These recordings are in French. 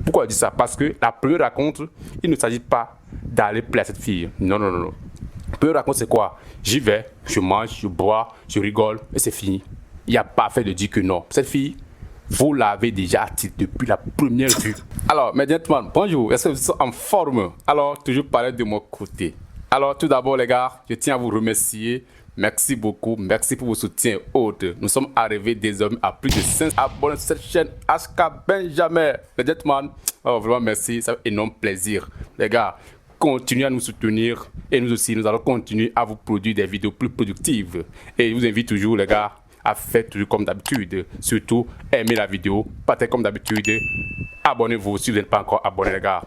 Pourquoi je dis ça? Parce que la première rencontre, il ne s'agit pas d'aller plaire à cette fille. Non, non, non, non. La première rencontre, c'est quoi? J'y vais, je mange, je bois, je rigole et c'est fini. Il n'y a pas fait de dire que non. Cette fille, vous l'avez déjà attirée depuis la première vue. Alors, mes gentlemen, bonjour. Est-ce que vous êtes en forme? Alors, toujours parler de mon côté. Alors, tout d'abord, les gars, je tiens à vous remercier. Merci beaucoup. Merci pour vos soutiens autres. Nous sommes arrivés désormais à plus de 500 abonnés sur cette chaîne HK Benjamin. Les gentlemen, oh, vraiment merci. Ça fait énorme plaisir. Les gars, continuez à nous soutenir. Et nous aussi, nous allons continuer à vous produire des vidéos plus productives. Et je vous invite toujours, les gars, à faire toujours comme d'habitude. Surtout, aimez la vidéo, partagez comme d'habitude. Abonnez-vous si vous n'êtes pas encore abonné, les gars.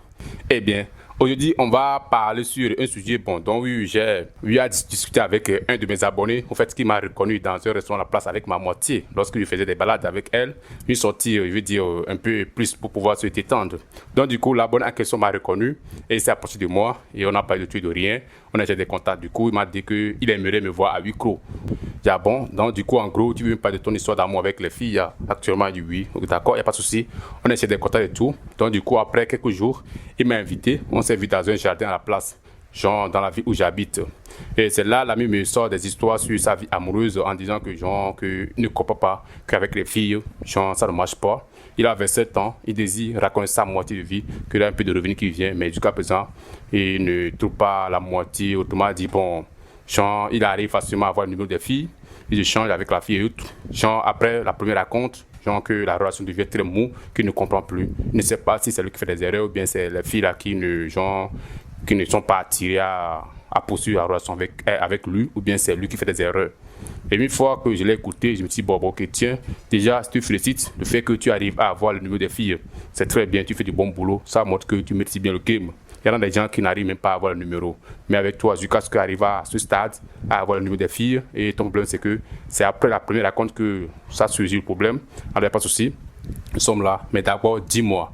Eh bien, aujourd'hui, on va parler sur un sujet dont j'ai eu à discuter avec un de mes abonnés, en fait, qui m'a reconnu dans un restaurant à la place avec ma moitié. Lorsque je faisais des balades avec elle, une sortie, je veux dire, un peu plus pour pouvoir se détendre. Donc, du coup, l'abonné en question m'a reconnu et il s'est approché de moi et on n'a pas eu de tout et de rien. On a déjà des contacts. Du coup, il m'a dit qu'il aimerait me voir à huis clos. J'ai dit, bon, donc du coup, en gros, tu veux me parler de ton histoire d'amour avec les filles? Actuellement, il dit oui. D'accord, il n'y a pas de souci. On a essayé des contacts et tout. Donc, du coup, après quelques jours, il m'a invité. On s'est vu dans un jardin à la place, genre dans la ville où j'habite. Et c'est là, l'ami me sort des histoires sur sa vie amoureuse en disant que, genre, qu'il ne comprend pas qu'avec les filles, genre, ça ne marche pas. Il a 27 ans, il désire raconter sa moitié de vie, qu'il a un peu de revenu qui vient, mais jusqu'à présent, il ne trouve pas la moitié. Autrement dit, bon, genre, il arrive facilement à avoir le numéro des filles, il échange avec la fille et tout. Genre, après la première rencontre, genre que la relation devient très mou, qu'il ne comprend plus. Il ne sait pas si c'est lui qui fait des erreurs ou bien c'est les filles là qui ne sont pas attirées à poursuivre la relation avec lui, ou bien c'est lui qui fait des erreurs. Et une fois que je l'ai écouté, je me suis dit, bon, ok, tiens, déjà, si tu félicites le fait que tu arrives à avoir le numéro des filles, c'est très bien, tu fais du bon boulot, ça montre que tu maîtrises bien le game. Il y en a des gens qui n'arrivent même pas à avoir le numéro. Mais avec toi, jusqu'à ce que tu arrives à ce stade, à avoir le numéro des filles, et ton problème, c'est que c'est après la première rencontre que ça surgit le problème. Alors, il n'y a pas de souci, nous sommes là. Mais d'abord, dis-moi,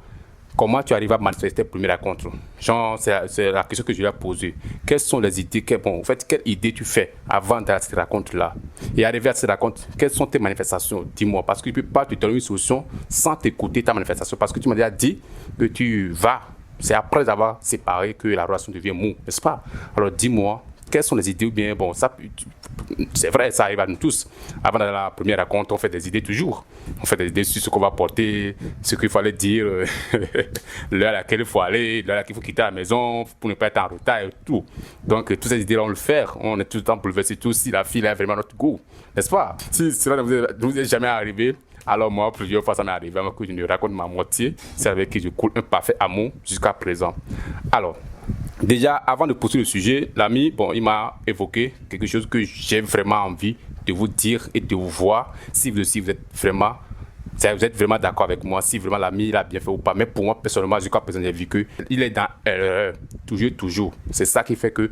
comment tu arrives à manifester tes premières rencontres? Genre, c'est la question que je lui ai posée. Quelles sont les idées, en fait, quelles idées tu fais avant d'aller à cette rencontre-là? Et arriver à cette rencontre, quelles sont tes manifestations? Dis-moi, parce que je ne peux pas te donner une solution sans t'écouter ta manifestation. Parce que tu m'as déjà dit que tu vas. C'est après avoir séparé que la relation devient mou, n'est-ce pas? Alors dis-moi, quelles sont les idées ou bien, bon, ça, c'est vrai, ça arrive à nous tous. Avant d'aller à la première rencontre, on fait des idées toujours. On fait des idées sur ce qu'on va porter, ce qu'il fallait dire, l'heure à laquelle il faut aller, l'heure à laquelle il faut quitter la maison pour ne pas être en retard et tout. Donc, toutes ces idées-là, on le fait. On est tout le temps bouleversé, tout si la fille a vraiment notre goût, n'est-ce pas? Si cela ne vous est jamais arrivé, alors moi, plusieurs fois, ça m'est arrivé avant que je ne raconte ma moitié. C'est avec qui je coule un parfait amour jusqu'à présent. Alors, déjà, avant de poursuivre le sujet, l'ami, bon, il m'a évoqué quelque chose que j'ai vraiment envie de vous dire et de vous voir. Si vous êtes vraiment d'accord avec moi, si vraiment l'ami il a bien fait ou pas. Mais pour moi, personnellement, jusqu'à présent, j'ai vu qu'il est dans erreur. Toujours. C'est ça qui fait que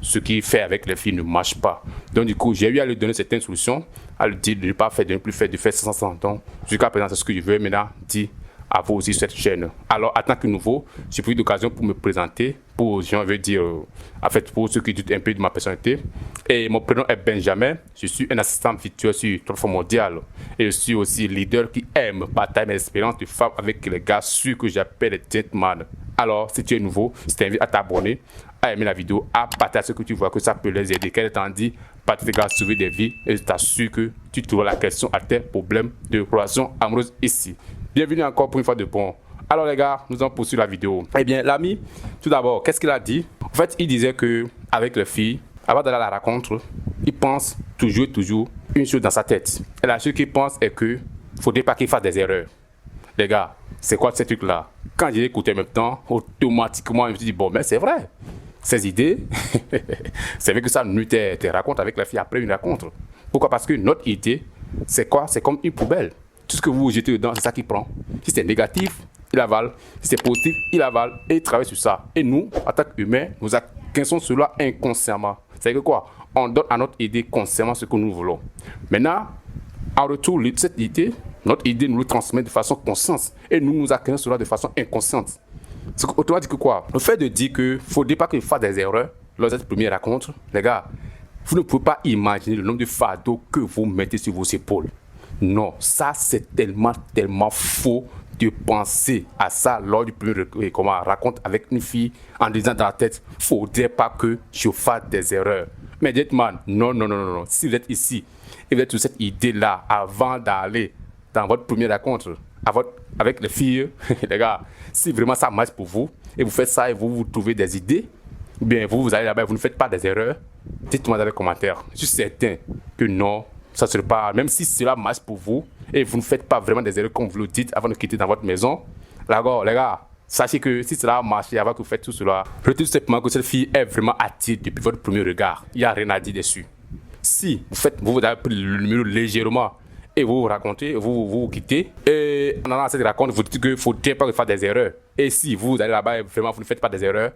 ce qu'il fait avec les filles ne marche pas. Donc du coup, j'ai eu à lui donner certaines solutions, à lui dire de ne pas faire, de ne plus faire, de faire 500 ans. Jusqu'à présent, c'est ce que je veux maintenant dire à vous aussi sur cette chaîne. Alors, en tant que nouveau, j'ai pris l'occasion pour me présenter, pour, je veux dire, en fait, pour ceux qui doutent un peu de ma personnalité. Et mon prénom est Benjamin. Je suis un assistant virtuel sur plateforme mondiale. Et je suis aussi leader qui aime partager mes expériences de femme avec les gars sûrs que j'appelle les gentlemen. Alors, si tu es nouveau, je t'invite à t'abonner, à aimer la vidéo, à partager ce que tu vois, que ça peut les aider. Quel est temps dit, partager les gars, sauver des vies. Et je t'assure que tu trouveras la question à tes problèmes de relation amoureuse ici. Bienvenue encore pour une fois de bon. Alors les gars, nous allons poursuivre la vidéo. Eh bien, l'ami, tout d'abord, qu'est-ce qu'il a dit? En fait, il disait que avec les filles, avant d'aller à la rencontre, il pense toujours une chose dans sa tête. Et la chose qu'il pense est que faudrait pas qu'il fasse des erreurs. Les gars, c'est quoi ces trucs-là? Quand j'ai écouté en même temps, automatiquement, je me suis dit, bon, mais c'est vrai. Ces idées, c'est vrai que ça nuit tes rencontres avec la fille après une rencontre. Pourquoi? Parce que notre idée, c'est quoi? C'est comme une poubelle. Tout ce que vous jetez dedans, c'est ça qu'il prend. Si c'est négatif, il avale. Si c'est positif, il avale et il travaille sur ça. Et nous, en tant qu'humains, nous acquérons cela inconsciemment. C'est-à-dire que quoi? On donne à notre idée consciemment ce que nous voulons. Maintenant, en retour, cette idée, notre idée nous le transmet de façon consciente. Et nous acquérons cela de façon inconsciente. Autrement dit que quoi? Le fait de dire qu'il ne faudrait pas qu'il fasse des erreurs lors de cette première rencontre, les gars, vous ne pouvez pas imaginer le nombre de fardeaux que vous mettez sur vos épaules. Non, ça c'est tellement faux, de penser à ça lors du premier rencontre avec une fille en disant dans la tête, faudrait pas que je fasse des erreurs. Mais dites-moi, non. Si vous êtes ici et vous êtes sur cette idée-là avant d'aller dans votre première rencontre avec les filles, les gars, si vraiment ça marche pour vous et vous faites ça et vous trouvez des idées, bien vous allez là-bas et vous ne faites pas des erreurs, dites-moi dans les commentaires. Je suis certain que non, ça ne serait pas, même si cela marche pour vous et vous ne faites pas vraiment des erreurs comme vous le dites avant de quitter dans votre maison, là, les gars, sachez que si cela a marché avant que vous faites tout cela, retenez tout simplement que cette fille est vraiment attirée depuis votre premier regard. Il n'y a rien à dire dessus. Si vous avez pris le numéro légèrement et vous racontez, vous quittez, et en allant à cette rencontre, vous dites qu'il ne faudrait pas faire des erreurs. Et si vous allez là-bas et vraiment vous ne faites pas des erreurs,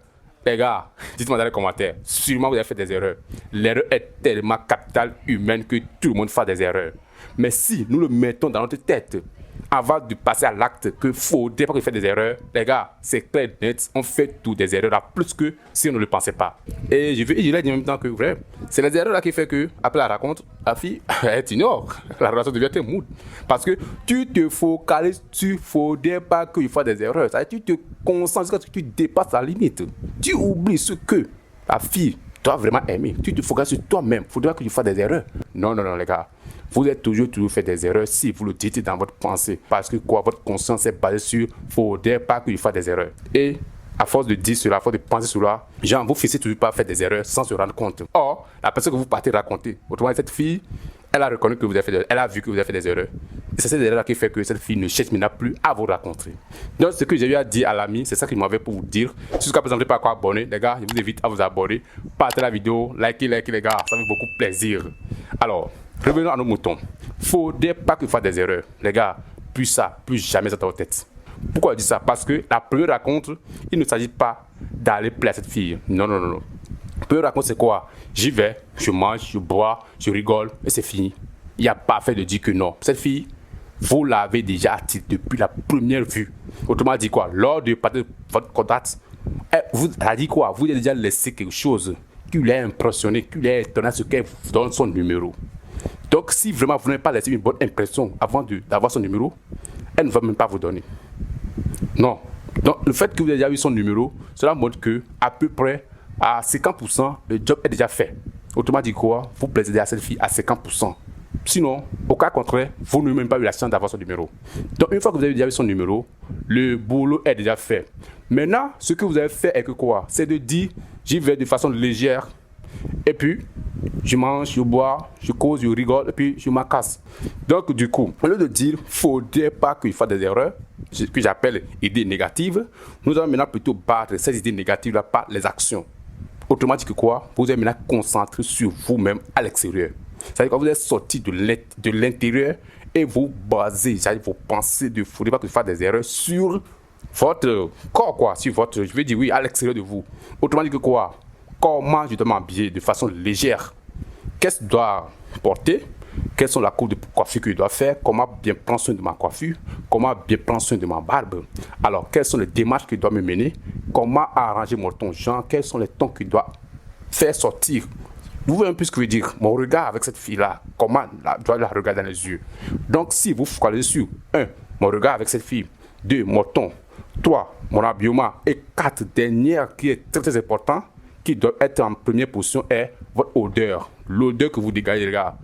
les gars, dites-moi dans les commentaires, sûrement vous avez fait des erreurs. L'erreur est tellement capitale, humaine, que tout le monde fait des erreurs. Mais si nous le mettons dans notre tête, avant de passer à l'acte, que faudrait pas que faire des erreurs, les gars, c'est clair net, on fait toutes des erreurs là, plus que si on ne le pensait pas. Et je l'ai dit en même temps que vrai, c'est les erreurs là qui fait que, après la rencontre, la fille, elle t'ignore, la relation devient très moude. Parce que tu te focalises, tu faudrait pas qu'il fasse des erreurs, c'est-à-dire tu te concentres quand tu dépasses la limite. Tu oublies ce que la fille doit vraiment aimer, tu te focalises sur toi-même, il faudrait que tu fasses des erreurs. Non, les gars. Vous êtes toujours fait des erreurs si vous le dites dans votre pensée. Parce que quoi, votre conscience est basée sur faudrait pas qu'il fasse des erreurs. Et à force de dire cela, à force de penser cela, genre, vous finissez toujours par faire des erreurs sans se rendre compte. Or, la personne que vous partez raconter, autrement, cette fille, elle a reconnu que vous avez fait des erreurs, elle a vu que vous avez fait des erreurs. Et c'est cette erreur-là qui fait que cette fille ne cherche maintenant plus à vous rencontrer. Donc, ce que j'ai eu à dire à l'ami, c'est ça qu'il m'avait pour vous dire. Jusqu'à présent, vous n'êtes pas encore abonné, les gars, je vous invite à vous abonner. Partagez la vidéo, likez, les gars, ça fait beaucoup plaisir. Alors, revenons à nos moutons. Faudrait pas que vous fassiez des erreurs. Les gars, plus ça, plus jamais ça dans votre tête. Pourquoi je dis ça? Parce que la première rencontre, il ne s'agit pas d'aller plaire à cette fille. Non. La première rencontre, c'est quoi? J'y vais, je mange, je bois, je rigole et c'est fini. Il n'y a pas fait de dire que non. Cette fille, vous l'avez déjà attirée depuis la première vue. Autrement dit quoi? Lors de votre contact, vous a dit quoi? Vous avez déjà laissé quelque chose qui l'a impressionné, qui l'a étonné, ce qu'elle vous donne son numéro. Donc, si vraiment vous n'avez pas laissé une bonne impression avant d'avoir son numéro, elle ne va même pas vous donner. Non. Donc, le fait que vous ayez déjà eu son numéro, cela montre que à peu près à 50%, le job est déjà fait. Autrement dit quoi? Vous plaisez à cette fille à 50%. Sinon, au cas contraire, vous n'avez même pas eu la chance d'avoir son numéro. Donc, une fois que vous avez déjà eu son numéro, le boulot est déjà fait. Maintenant, ce que vous avez fait est que quoi? C'est de dire, j'y vais de façon légère. Et puis, je mange, je bois, je cause, je rigole, et puis je m'en casse. Donc, du coup, au lieu de dire, faudrait pas qu'il fasse des erreurs, ce que j'appelle idées négatives, nous allons maintenant plutôt battre ces idées négatives-là par les actions. Autrement dit que quoi? Vous allez maintenant concentrer sur vous-même à l'extérieur. C'est-à-dire que vous êtes sorti de l'intérieur et vous basez, c'est-à-dire vos pensées de faudrait pas qu'il fasse des erreurs sur votre corps, quoi, sur votre, je veux dire oui, à l'extérieur de vous. Autrement dit que quoi? Comment je dois m'habiller de façon légère? Qu'est-ce que je dois porter? Quelles sont la coupe de coiffure que je dois faire? Comment bien prendre soin de ma coiffure? Comment bien prendre soin de ma barbe? Alors, quelles sont les démarches que je dois me mener? Comment arranger mon ton? Genre, quels sont les tons que je dois faire sortir? Vous voyez un peu ce que je veux dire? Mon regard avec cette fille-là, comment je dois la regarder dans les yeux? Donc, si vous focalisez sur 1. Mon regard avec cette fille. 2. Mon ton. 3. Mon habillement. Et 4. Dernière qui est très très important, qui doit être en première position, est votre odeur. L'odeur que vous dégagez, les gars.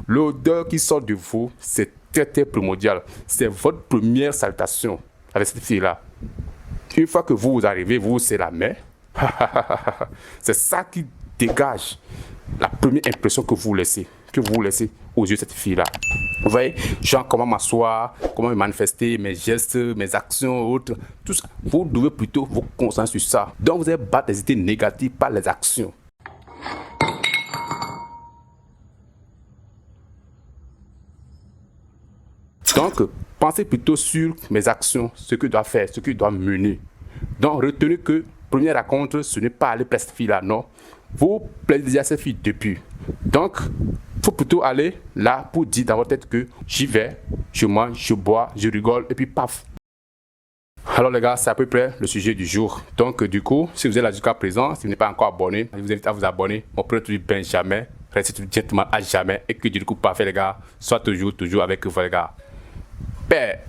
L'odeur qui sort de vous, c'est très très primordial. C'est votre première salutation avec cette fille-là. Une fois que vous arrivez, vous c'est la main. C'est ça qui dégage la première impression que vous laissez aux yeux de cette fille-là. Vous voyez, genre comment m'asseoir, comment me manifester, mes gestes, mes actions, autres, tout ça. Vous devez plutôt vous concentrer sur ça. Donc vous allez battre les idées négatives par les actions. Donc, pensez plutôt sur mes actions, ce que je dois faire, ce que je dois mener. Donc, retenez que première rencontre, ce n'est pas aller plaire cette fille-là, non. Vous plaisez déjà cette fille depuis. Donc, il faut plutôt aller là pour dire dans votre tête que j'y vais, je mange, je bois, je rigole, et puis paf. Alors les gars, c'est à peu près le sujet du jour. Donc, du coup, si vous êtes là jusqu'à présent, si vous n'êtes pas encore abonné, je vous invite à vous abonner. Mon premier truc, Benjamin, restez tout gentleman à jamais. Et que du coup, parfait les gars, soit toujours avec vous les gars. Père.